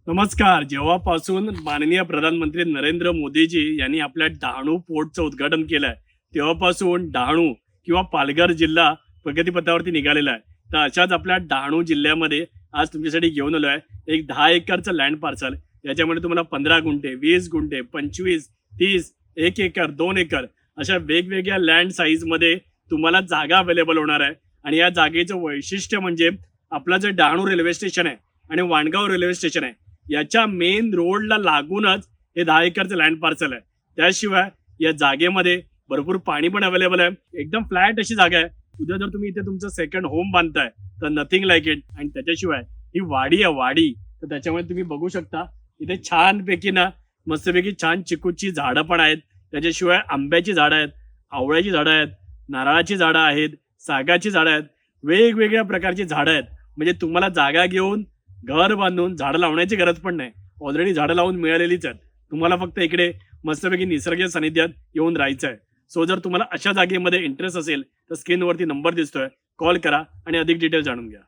नमस्कार. जेव्हापासून माननीय प्रधानमंत्री नरेंद्र मोदीजी यांनी आपल्या डहाणू पोर्टचं उद्घाटन केलंय तेव्हापासून डहाणू किंवा पालघर जिल्हा प्रगतीपथावरती निघालेला आहे. तर अशाच आपल्या डहाणू जिल्ह्यामध्ये आज तुमच्यासाठी घेऊन आलो आहे एक 10 एकरचं लँड पार्सल. याच्यामध्ये तुम्हाला 15 गुंठे, 20 गुंठे, 25, 30, 1 एकर, 2 एकर अशा वेगवेगळ्या लँड साईजमध्ये तुम्हाला जागा अवेलेबल होणार आहे. आणि या जागेचं वैशिष्ट्य म्हणजे आपलं जे डहाणू रेल्वे स्टेशन आहे आणि वाणगाव रेल्वे स्टेशन आहे याच्या मेन रोडला लागूनच हे 10 एकरचं लँड पार्सल आहे. त्याशिवाय या जागेमध्ये भरपूर पाणी पण अवेलेबल आहे. एकदम फ्लॅट अशी जागा आहे. उद्या जर तुम्ही इथे तुमचं सेकंड होम बांधताय तर नथिंग लाईक इट. आणि त्याच्याशिवाय ही वाडी आहे वाडी, तर त्याच्यामुळे तुम्ही बघू शकता इथे छानपैकी ना मस्तपैकी छान चिकूची झाडं पण आहेत. त्याच्याशिवाय आंब्याची झाडं आहेत, आवळ्याची झाडं आहेत, नारळाची झाडं आहेत, सागाची झाडं आहेत, वेगवेगळ्या प्रकारची झाडं आहेत. म्हणजे तुम्हाला जागा घेऊन घर बांधून झाडं लावण्याची गरज पण नाही. ऑलरेडी झाडं लावून मिळालेलीच आहेत. तुम्हाला फक्त इकडे मस्तपैकी निसर्ग सानिध्यात येऊन राहायचं आहे. सो जर तुम्हाला अशा जागेमध्ये इंटरेस्ट असेल तर स्क्रीनवरती नंबर दिसतोय, कॉल करा आणि अधिक डिटेल जाणून घ्या.